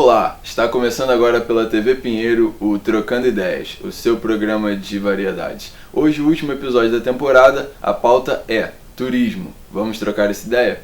Olá, está começando agora pela TV Pinheiro o Trocando Ideias, o seu programa de variedades. Hoje, o último episódio da temporada, a pauta é turismo. Vamos trocar essa ideia?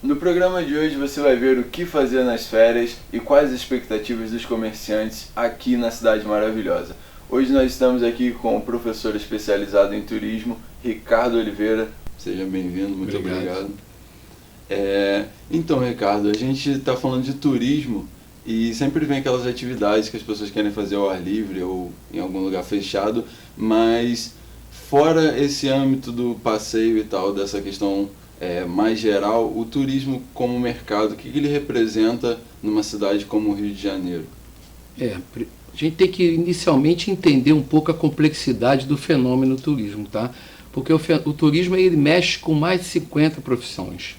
No programa de hoje você vai ver o que fazer nas férias e quais as expectativas dos comerciantes aqui na cidade maravilhosa. Hoje nós estamos aqui com o professor especializado em turismo, Ricardo Oliveira. Seja bem-vindo, muito obrigado. Então, Ricardo, a gente está falando de turismo e sempre vem aquelas atividades que as pessoas querem fazer ao ar livre ou em algum lugar fechado, mas fora esse âmbito do passeio e tal, dessa questão mais geral, o turismo como mercado, o que ele representa numa cidade como o Rio de Janeiro? A gente tem que inicialmente entender um pouco a complexidade do fenômeno turismo, tá? Porque o turismo ele mexe com mais de 50 profissões.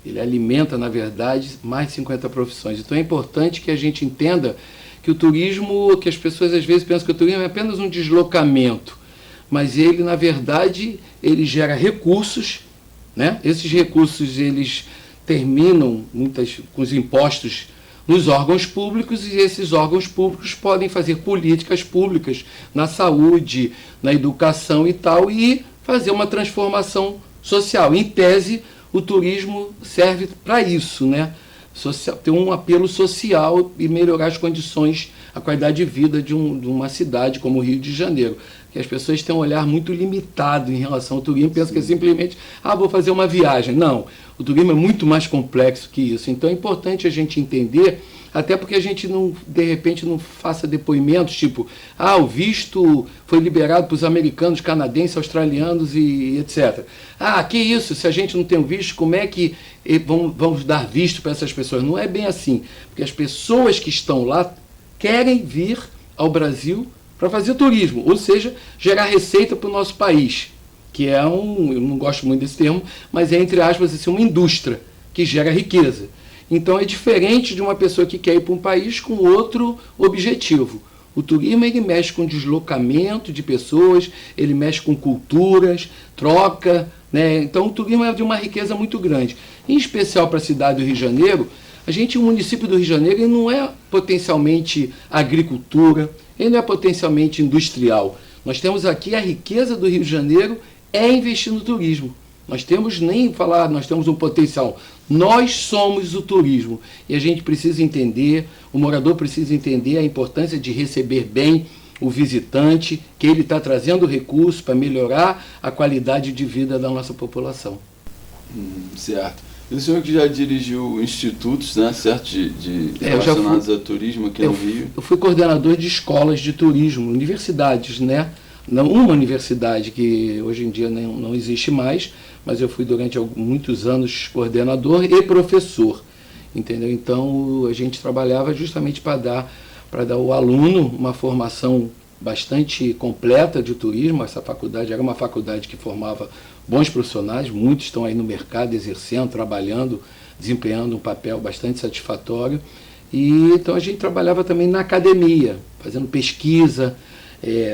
Ele alimenta, na verdade, mais de 50 profissões. Então é importante que a gente entenda que o turismo, que as pessoas às vezes pensam que o turismo é apenas um deslocamento, mas ele, na verdade, ele gera recursos, né? Esses recursos eles terminam com os impostos nos órgãos públicos e esses órgãos públicos podem fazer políticas públicas na saúde, na educação e tal e fazer uma transformação social. Em tese, o turismo serve para isso, né? Ter um apelo social e melhorar as condições, a qualidade de vida de uma cidade como o Rio de Janeiro. Que as pessoas têm um olhar muito limitado em relação ao turismo, pensam que é simplesmente, vou fazer uma viagem. Não, o turismo é muito mais complexo que isso. Então é importante a gente entender, até porque a gente não, de repente, não faça depoimentos tipo, o visto foi liberado para os americanos, canadenses, australianos e etc. Que isso, se a gente não tem o visto, como é que vamos dar visto para essas pessoas? Não é bem assim, porque as pessoas que estão lá querem vir ao Brasil para fazer turismo, ou seja, gerar receita para o nosso país, que é eu não gosto muito desse termo, mas é, entre aspas, assim, uma indústria que gera riqueza. Então é diferente de uma pessoa que quer ir para um país com outro objetivo. O turismo ele mexe com deslocamento de pessoas, ele mexe com culturas, troca, né? Então o turismo é de uma riqueza muito grande. Em especial para a cidade do Rio de Janeiro, o município do Rio de Janeiro ele não é potencialmente agricultura, ele não é potencialmente industrial. Nós temos aqui a riqueza do Rio de Janeiro é investir no turismo. Nós temos nós temos um potencial. Nós somos o turismo. E a gente precisa entender, o morador precisa entender a importância de receber bem o visitante, que ele está trazendo recursos para melhorar a qualidade de vida da nossa população. Certo. E o senhor que já dirigiu institutos, né, certo, relacionados a turismo aqui no Rio? Eu fui coordenador de escolas de turismo, universidades, né? Uma universidade que hoje em dia não existe mais, mas eu fui durante muitos anos coordenador e professor, entendeu? Então a gente trabalhava justamente para dar ao aluno uma formação bastante completa de turismo. Essa faculdade era uma faculdade que formava bons profissionais, muitos estão aí no mercado exercendo, trabalhando, desempenhando um papel bastante satisfatório. E então a gente trabalhava também na academia, fazendo pesquisa,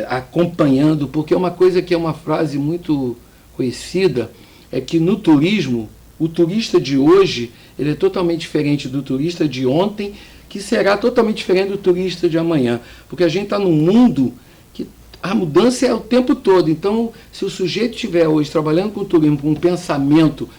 acompanhando, porque é uma coisa que é uma frase muito conhecida, é que no turismo, o turista de hoje ele é totalmente diferente do turista de ontem, que será totalmente diferente do turista de amanhã, porque a gente está num mundo que a mudança é o tempo todo. Então, se o sujeito estiver hoje trabalhando com turismo, com um pensamento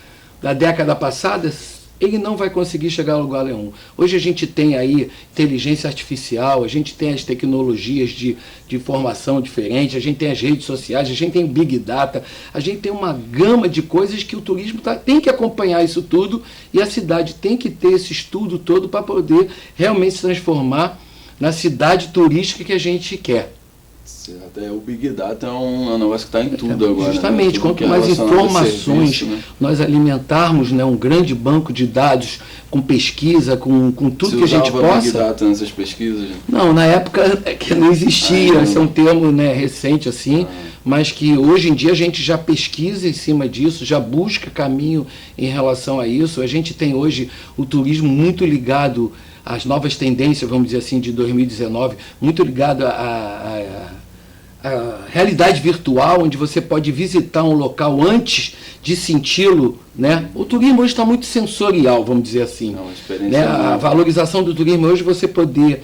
da década passada, ele não vai conseguir chegar ao lugar nenhum. Hoje a gente tem aí inteligência artificial, a gente tem as tecnologias de informação diferente, a gente tem as redes sociais, a gente tem o Big Data, a gente tem uma gama de coisas que o turismo tem que acompanhar isso tudo, e a cidade tem que ter esse estudo todo para poder realmente se transformar na cidade turística que a gente quer. Certo. O Big Data é um negócio que está em tudo agora. Justamente, né? quanto mais informações serviço, né? Nós alimentarmos, né, um grande banco de dados com pesquisa, com tudo que a gente possa... Big Data nessas pesquisas? Não, na época que não existia, esse é um termo, né, recente assim, mas que hoje em dia a gente já pesquisa em cima disso, já busca caminho em relação a isso. A gente tem hoje o turismo muito ligado às novas tendências, vamos dizer assim, de 2019, muito ligado a realidade virtual, onde você pode visitar um local antes de senti-lo, né? O turismo hoje está muito sensorial, vamos dizer assim. Né? A valorização do turismo hoje, você poder,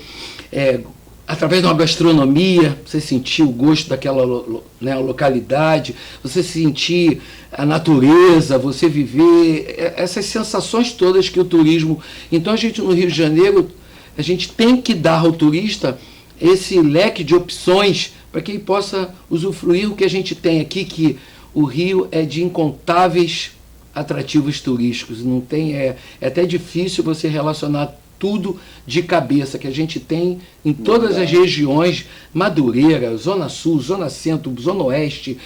através de uma gastronomia, você sentir o gosto daquela, né, localidade, você sentir a natureza, você viver essas sensações todas que o turismo... Então a gente no Rio de Janeiro, a gente tem que dar ao turista esse leque de opções para que ele possa usufruir o que a gente tem aqui, que o Rio é de incontáveis atrativos turísticos. Não tem, é até difícil você relacionar tudo de cabeça que a gente tem em todas as regiões, Madureira, Zona Sul, Zona Centro, Zona Oeste,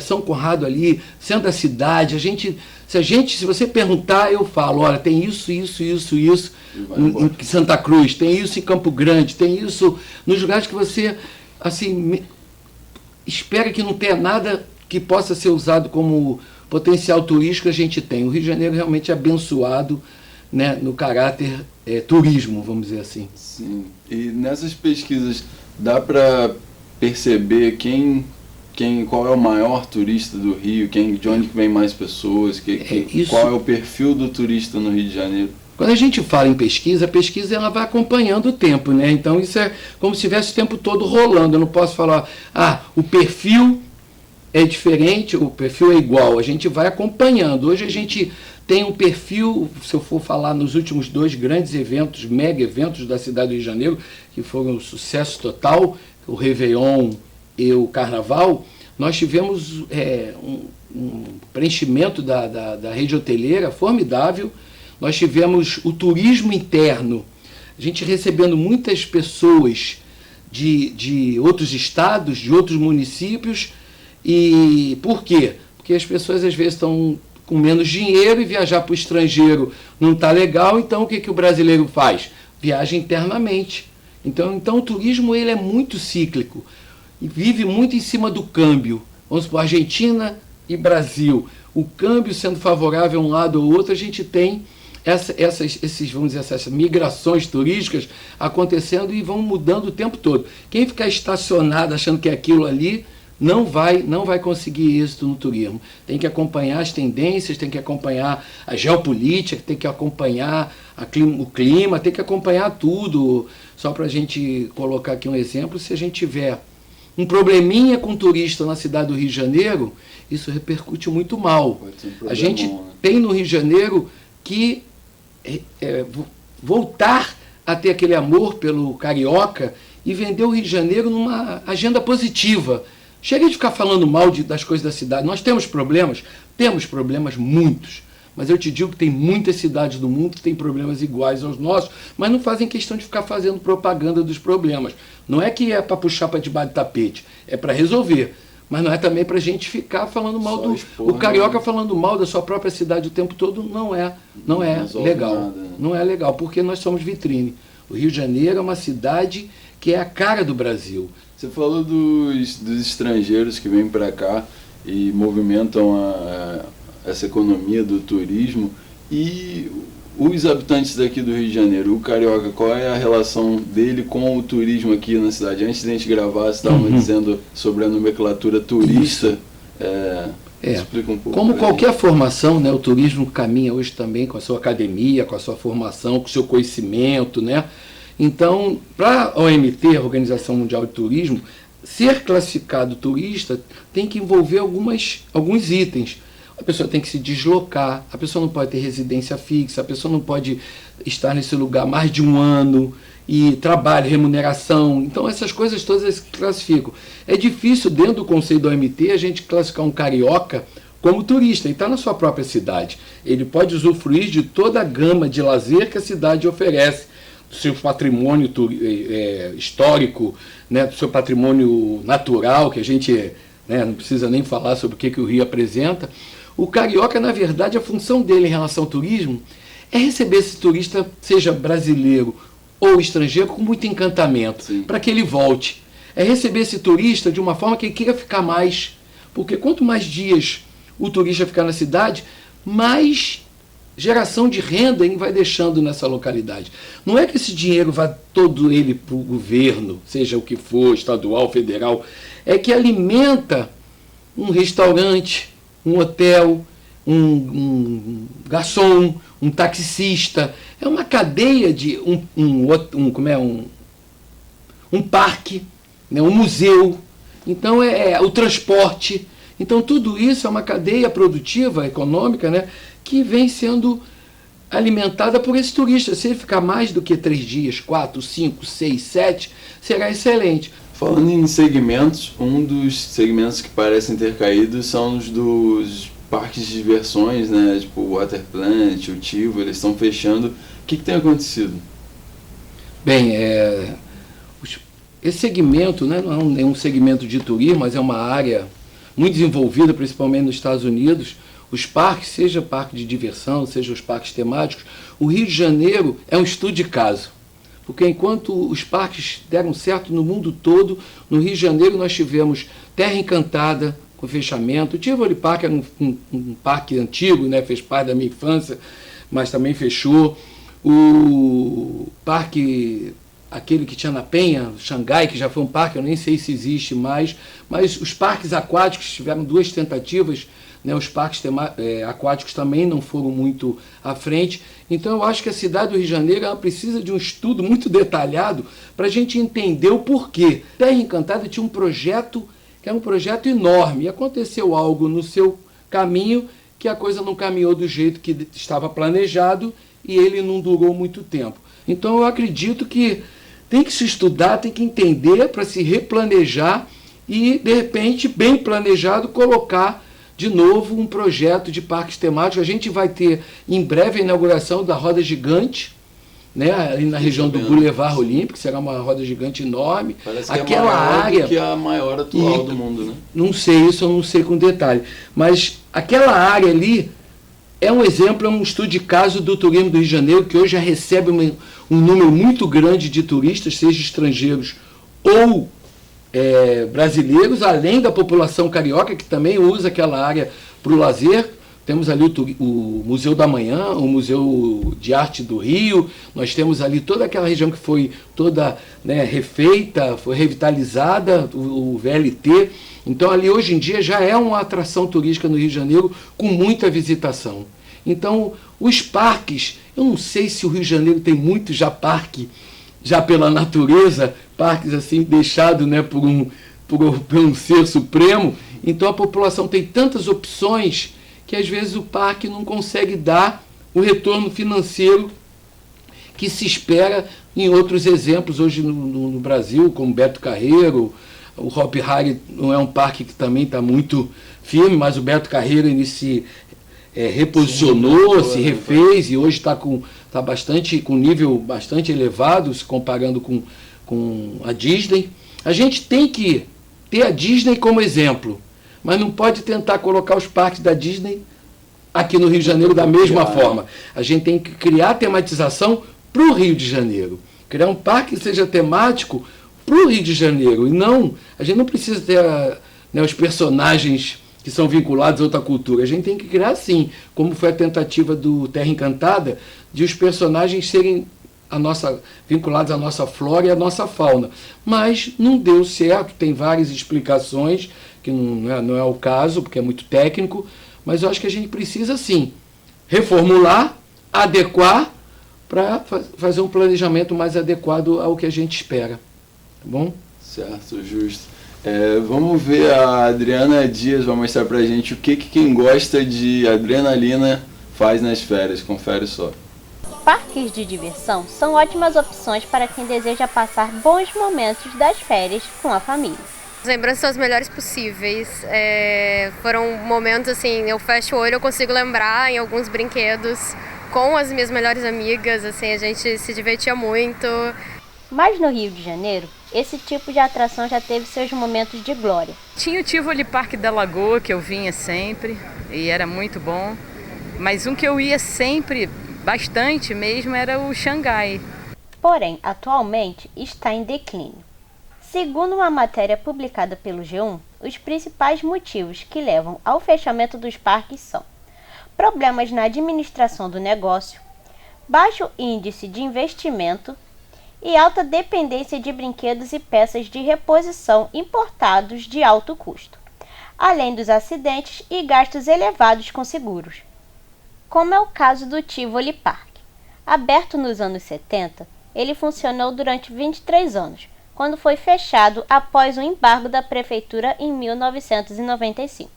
São Conrado ali, centro da cidade. Se você perguntar, eu falo, olha, tem isso em Santa Cruz, tem isso em Campo Grande, tem isso nos lugares que você, assim, espera que não tenha nada que possa ser usado como potencial turístico, a gente tem. O Rio de Janeiro realmente é abençoado, né, no caráter turismo, vamos dizer assim. Sim. E nessas pesquisas dá para perceber qual é o maior turista do Rio, de onde vem mais pessoas, qual é o perfil do turista no Rio de Janeiro? Quando a gente fala em pesquisa, a pesquisa ela vai acompanhando o tempo, né? Então isso é como se estivesse o tempo todo rolando. Eu não posso falar, o perfil é diferente, o perfil é igual. A gente vai acompanhando. Hoje a gente tem um perfil, se eu for falar nos últimos 2 grandes eventos, mega eventos da cidade do Rio de Janeiro, que foram um sucesso total, o Réveillon e o Carnaval, nós tivemos um preenchimento da rede hoteleira formidável. Nós tivemos o turismo interno, a gente recebendo muitas pessoas de outros estados, de outros municípios. E por quê? Porque as pessoas às vezes estão com menos dinheiro e viajar para o estrangeiro não está legal, então o que o brasileiro faz? Viaja internamente. Então o turismo ele é muito cíclico e vive muito em cima do câmbio. Vamos supor, Argentina e Brasil. O câmbio sendo favorável a um lado ou outro, a gente tem essas migrações turísticas acontecendo e vão mudando o tempo todo. Quem ficar estacionado achando que é aquilo ali, não vai conseguir êxito no turismo. Tem que acompanhar as tendências, tem que acompanhar a geopolítica, tem que acompanhar o clima, tem que acompanhar tudo. Só para a gente colocar aqui um exemplo, se a gente tiver um probleminha com turista na cidade do Rio de Janeiro, isso repercute muito mal. A gente tem no Rio de Janeiro que voltar a ter aquele amor pelo carioca e vender o Rio de Janeiro numa agenda positiva. Chega de ficar falando mal das coisas da cidade. Nós temos problemas muitos, mas eu te digo que tem muitas cidades do mundo que têm problemas iguais aos nossos, mas não fazem questão de ficar fazendo propaganda dos problemas. Não é que é para puxar para debaixo do tapete, é para resolver. Mas não é também para a gente ficar falando mal o carioca falando mal da sua própria cidade o tempo todo, não é legal. Nada, né? Não é legal, porque nós somos vitrine. O Rio de Janeiro é uma cidade que é a cara do Brasil. Você falou dos estrangeiros que vêm para cá e movimentam essa economia do turismo. E os habitantes daqui do Rio de Janeiro, o carioca, qual é a relação dele com o turismo aqui na cidade? Antes de a gente gravar, você estava dizendo sobre a nomenclatura turista. Explica um pouco. Como qualquer formação, né, o turismo caminha hoje também com a sua academia, com a sua formação, com o seu conhecimento, né? Então, para a OMT, a Organização Mundial de Turismo, ser classificado turista tem que envolver alguns itens. A pessoa tem que se deslocar, a pessoa não pode ter residência fixa, a pessoa não pode estar nesse lugar mais de um ano, e trabalho, remuneração. Então essas coisas todas se classificam. É difícil, dentro do conceito do OMT, a gente classificar um carioca como turista, e está na sua própria cidade. Ele pode usufruir de toda a gama de lazer que a cidade oferece, do seu patrimônio histórico, né, do seu patrimônio natural, que a gente, né, não precisa nem falar sobre o que o Rio apresenta. O carioca, na verdade, a função dele em relação ao turismo é receber esse turista, seja brasileiro ou estrangeiro, com muito encantamento, para que ele volte. É receber esse turista de uma forma que ele queira ficar mais, porque quanto mais dias o turista ficar na cidade, mais geração de renda ele vai deixando nessa localidade. Não é que esse dinheiro vá todo ele para o governo, seja o que for, estadual, federal, é que alimenta um restaurante, um hotel, um garçom, um taxista. É uma cadeia de um parque, né, um museu. Então o transporte. Então tudo isso é uma cadeia produtiva, econômica, né, que vem sendo alimentada por esse turista. Se ele ficar mais do que 3 dias, 4, 5, 6, 7, será excelente. Falando em segmentos, um dos segmentos que parecem ter caído são os dos parques de diversões, né? Tipo o Waterplant, o Tivo, eles estão fechando. O que tem acontecido? Bem, esse segmento, né, não é um segmento de turismo, mas é uma área muito desenvolvida, principalmente nos Estados Unidos. Os parques, seja parque de diversão, seja os parques temáticos, o Rio de Janeiro é um estudo de caso. Porque enquanto os parques deram certo no mundo todo, no Rio de Janeiro nós tivemos Terra Encantada com fechamento. O Tivoli Park era um parque antigo, né, fez parte da minha infância, mas também fechou. O parque, aquele que tinha na Penha, Xangai, que já foi um parque, eu nem sei se existe mais, mas os parques aquáticos tiveram 2 tentativas, né, os parques aquáticos também não foram muito à frente. Então eu acho que a cidade do Rio de Janeiro ela precisa de um estudo muito detalhado para a gente entender o porquê. Terra Encantada tinha um projeto que era um projeto enorme, e aconteceu algo no seu caminho que a coisa não caminhou do jeito que estava planejado e ele não durou muito tempo. Então eu acredito que tem que se estudar, tem que entender para se replanejar e, de repente, bem planejado, colocar de novo um projeto de parques temáticos. A gente vai ter em breve a inauguração da Roda Gigante, né, ali na região do Boulevard Olímpico, será uma roda gigante enorme. Parece que aquela é maior área, do que a maior atual do mundo, né? Não sei, isso eu não sei com detalhe. Mas aquela área ali é um exemplo, é um estudo de caso do turismo do Rio de Janeiro, que hoje já recebe um número muito grande de turistas, seja estrangeiros ou brasileiros, além da população carioca, que também usa aquela área para o lazer. Temos ali o Museu da Manhã, o Museu de Arte do Rio, nós temos ali toda aquela região que foi toda, né, refeita, foi revitalizada, o VLT. Então ali hoje em dia já é uma atração turística no Rio de Janeiro com muita visitação. Então os parques, eu não sei se o Rio de Janeiro tem muito já parque, já pela natureza, parques assim deixados, né, por um ser supremo. Então a população tem tantas opções que às vezes o parque não consegue dar o retorno financeiro que se espera em outros exemplos hoje no Brasil, como Beto Carreiro. O Hopi Hari não é um parque que também está muito firme, mas o Beto Carreiro ele se reposicionou, se refez e hoje está com nível bastante elevado, se comparando com a Disney. A gente tem que ter a Disney como exemplo, mas não pode tentar colocar os parques da Disney aqui no Rio de Janeiro da mesma forma. A gente tem que criar tematização para o Rio de Janeiro. Criar um parque que seja temático para o Rio de Janeiro. E não, a gente não precisa ter os personagens que são vinculados a outra cultura. A gente tem que criar, sim, como foi a tentativa do Terra Encantada, de os personagens serem vinculados à nossa flora e à nossa fauna. Mas não deu certo, tem várias explicações, que não é o caso, porque é muito técnico, mas eu acho que a gente precisa, sim, reformular, adequar, para fazer um planejamento mais adequado ao que a gente espera. Tá bom? Certo, justo. Vamos ver, a Adriana Dias vai mostrar pra gente o que quem gosta de adrenalina faz nas férias. Confere só. Parques de diversão são ótimas opções para quem deseja passar bons momentos das férias com a família. As lembranças são as melhores possíveis. Foram momentos assim, eu fecho o olho, eu consigo lembrar em alguns brinquedos com as minhas melhores amigas, assim, a gente se divertia muito. Mas no Rio de Janeiro, esse tipo de atração já teve seus momentos de glória. Tinha o Tivoli Parque da Lagoa, que eu vinha sempre, e era muito bom. Mas um que eu ia sempre, bastante mesmo, era o Xangai. Porém, atualmente está em declínio. Segundo uma matéria publicada pelo G1, os principais motivos que levam ao fechamento dos parques são problemas na administração do negócio, baixo índice de investimento e alta dependência de brinquedos e peças de reposição importados de alto custo, além dos acidentes e gastos elevados com seguros. Como é o caso do Tivoli Park. Aberto nos anos 70, ele funcionou durante 23 anos, quando foi fechado após o embargo da prefeitura em 1995.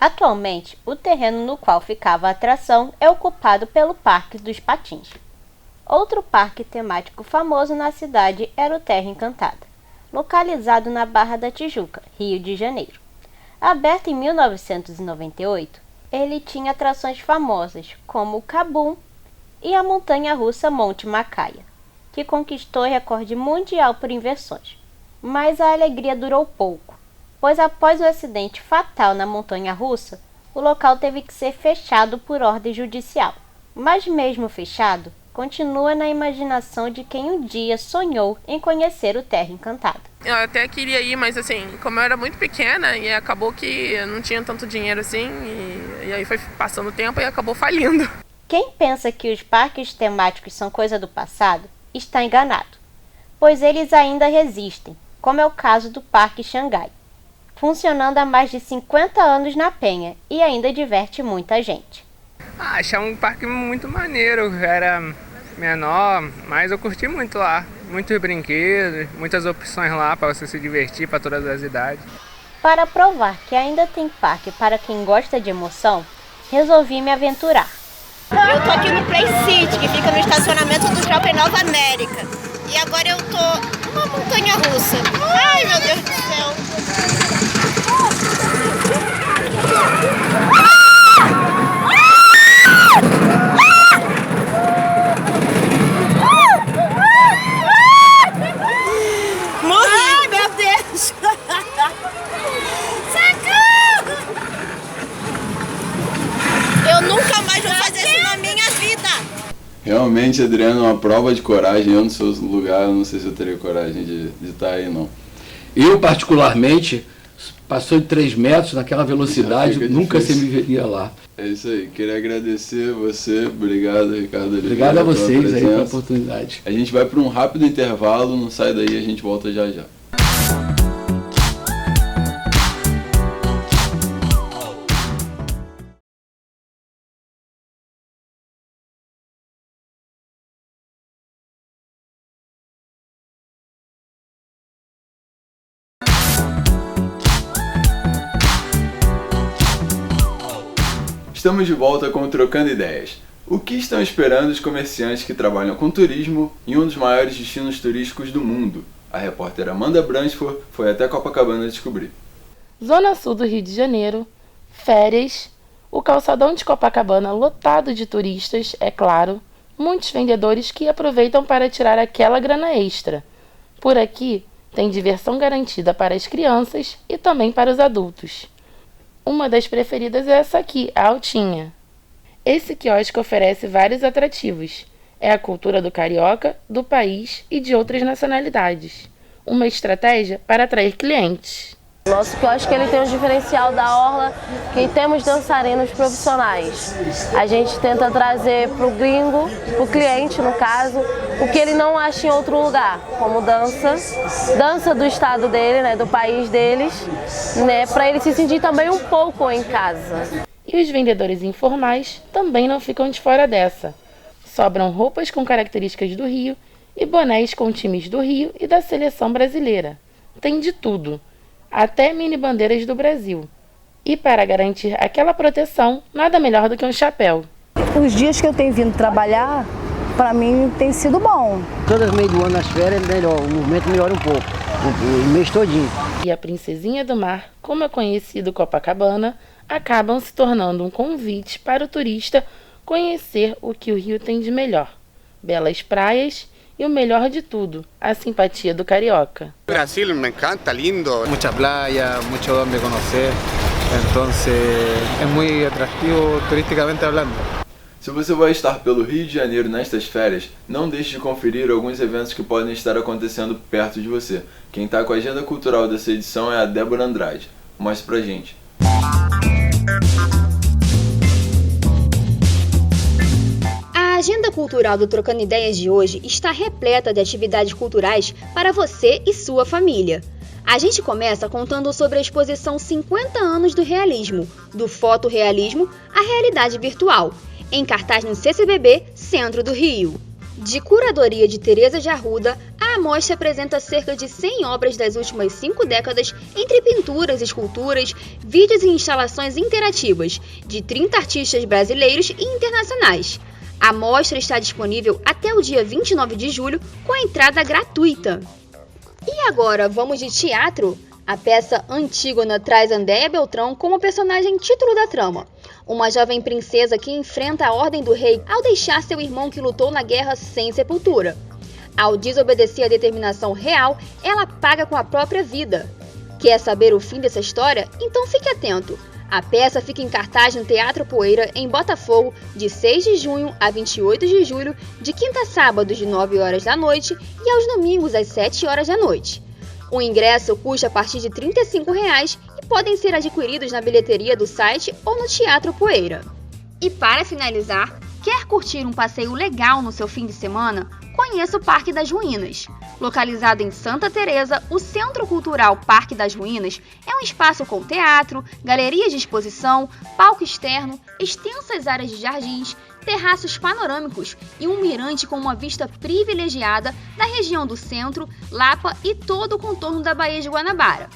Atualmente, o terreno no qual ficava a atração é ocupado pelo Parque dos Patins. Outro parque temático famoso na cidade era o Terra Encantada, localizado na Barra da Tijuca, Rio de Janeiro. Aberto em 1998, ele tinha atrações famosas como o Kabum e a montanha-russa Monte Macaia, que conquistou recorde mundial por inversões. Mas a alegria durou pouco, pois após o acidente fatal na montanha-russa, o local teve que ser fechado por ordem judicial. Mas mesmo fechado, continua na imaginação de quem um dia sonhou em conhecer o Terra Encantada. Eu até queria ir, mas assim, como eu era muito pequena e acabou que eu não tinha tanto dinheiro assim, e aí foi passando o tempo e acabou falindo. Quem pensa que os parques temáticos são coisa do passado, está enganado, pois eles ainda resistem, como é o caso do Parque Xangai, funcionando há mais de 50 anos na Penha e ainda diverte muita gente. Achei um parque muito maneiro, era menor, mas eu curti muito lá. Muitos brinquedos, muitas opções lá para você se divertir para todas as idades. Para provar que ainda tem parque para quem gosta de emoção, resolvi me aventurar. Eu tô aqui no Play City, que fica no estacionamento do Shopping Nova América. E agora eu tô numa montanha russa. Ai, meu Deus do céu. Ai, meu Deus! Socorro! Eu nunca mais vou fazer isso na minha vida! Realmente, Adriano, uma prova de coragem. Eu no seu lugar, eu não sei se eu teria coragem de estar aí, não. Eu, particularmente, passou de 3 metros naquela velocidade, nunca se me veria lá. É isso aí, queria agradecer você, obrigado, Ricardo Oliveira. Obrigado a vocês aí pela oportunidade. A gente vai para um rápido intervalo, não sai daí, a gente volta já já. Estamos de volta com o Trocando Ideias. O que estão esperando os comerciantes que trabalham com turismo em um dos maiores destinos turísticos do mundo? A repórter Amanda Bransford foi até Copacabana descobrir. Zona Sul do Rio de Janeiro, férias, o calçadão de Copacabana lotado de turistas, é claro, muitos vendedores que aproveitam para tirar aquela grana extra. Por aqui tem diversão garantida para as crianças e também para os adultos. Uma das preferidas é essa aqui, a Altinha. Esse quiosque oferece vários atrativos. É a cultura do carioca, do país e de outras nacionalidades. Uma estratégia para atrair clientes. Nosso quiosque ele tem um diferencial da orla que temos dançarinos profissionais. A gente tenta trazer para o gringo, para o cliente no caso, o que ele não acha em outro lugar, como dança do estado dele, né, do país deles, né, para ele se sentir também um pouco em casa. E os vendedores informais também não ficam de fora dessa. Sobram roupas com características do Rio e bonés com times do Rio e da seleção brasileira. Tem de tudo. até mini bandeiras do Brasil. E para garantir aquela proteção, nada melhor do que um chapéu. Os dias que eu tenho vindo trabalhar, para mim tem sido bom. Todo meio do ano, nas férias, melhor, o movimento melhora um pouco, o mês todinho. E a Princesinha do Mar, como é conhecido Copacabana, acabam se tornando um convite para o turista conhecer o que o Rio tem de melhor. Belas praias e o melhor de tudo, a simpatia do carioca. Brasil me encanta, lindo. Mucha playa, mucho donde conocer, entonces es muy atractivo turísticamente hablando. Se você vai estar pelo Rio de Janeiro nestas férias, não deixe de conferir alguns eventos que podem estar acontecendo perto de você. Quem está com a agenda cultural dessa edição é a Débora Andrade. Mostre pra gente. A agenda cultural do Trocando Ideias de hoje está repleta de atividades culturais para você e sua família. A gente começa contando sobre a exposição 50 anos do realismo, do fotorrealismo à realidade virtual, em cartaz no CCBB, Centro do Rio. De curadoria de Teresa de Arruda, a amostra apresenta cerca de 100 obras das últimas 5 décadas, entre pinturas, esculturas, vídeos e instalações interativas, de 30 artistas brasileiros e internacionais. A mostra está disponível até o dia 29 de julho, com a entrada gratuita. E agora, vamos de teatro? A peça Antígona traz Andéia Beltrão como personagem título da trama. Uma jovem princesa que enfrenta a ordem do rei ao deixar seu irmão que lutou na guerra sem sepultura. Ao desobedecer à determinação real, ela paga com a própria vida. Quer saber o fim dessa história? Então fique atento. A peça fica em cartaz no Teatro Poeira, em Botafogo, de 6 de junho a 28 de julho, de quinta a sábado, de 9 horas da noite e aos domingos, às 7 horas da noite. O ingresso custa a partir de R$ 35,00 e podem ser adquiridos na bilheteria do site ou no Teatro Poeira. E para finalizar, quer curtir um passeio legal no seu fim de semana? Conheça o Parque das Ruínas. Localizado em Santa Teresa, o Centro Cultural Parque das Ruínas é um espaço com teatro, galerias de exposição, palco externo, extensas áreas de jardins, terraços panorâmicos e um mirante com uma vista privilegiada da região do centro, Lapa e todo o contorno da Baía de Guanabara.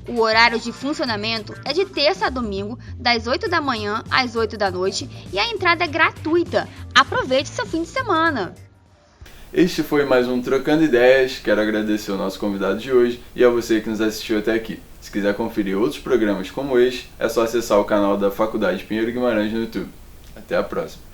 O horário de funcionamento é de terça a domingo, das 8 da manhã às 8 da noite e a entrada é gratuita. Aproveite seu fim de semana! Este foi mais um Trocando Ideias. Quero agradecer ao nosso convidado de hoje e a você que nos assistiu até aqui. Se quiser conferir outros programas como este, é só acessar o canal da Faculdade Pinheiro Guimarães no YouTube. Até a próxima!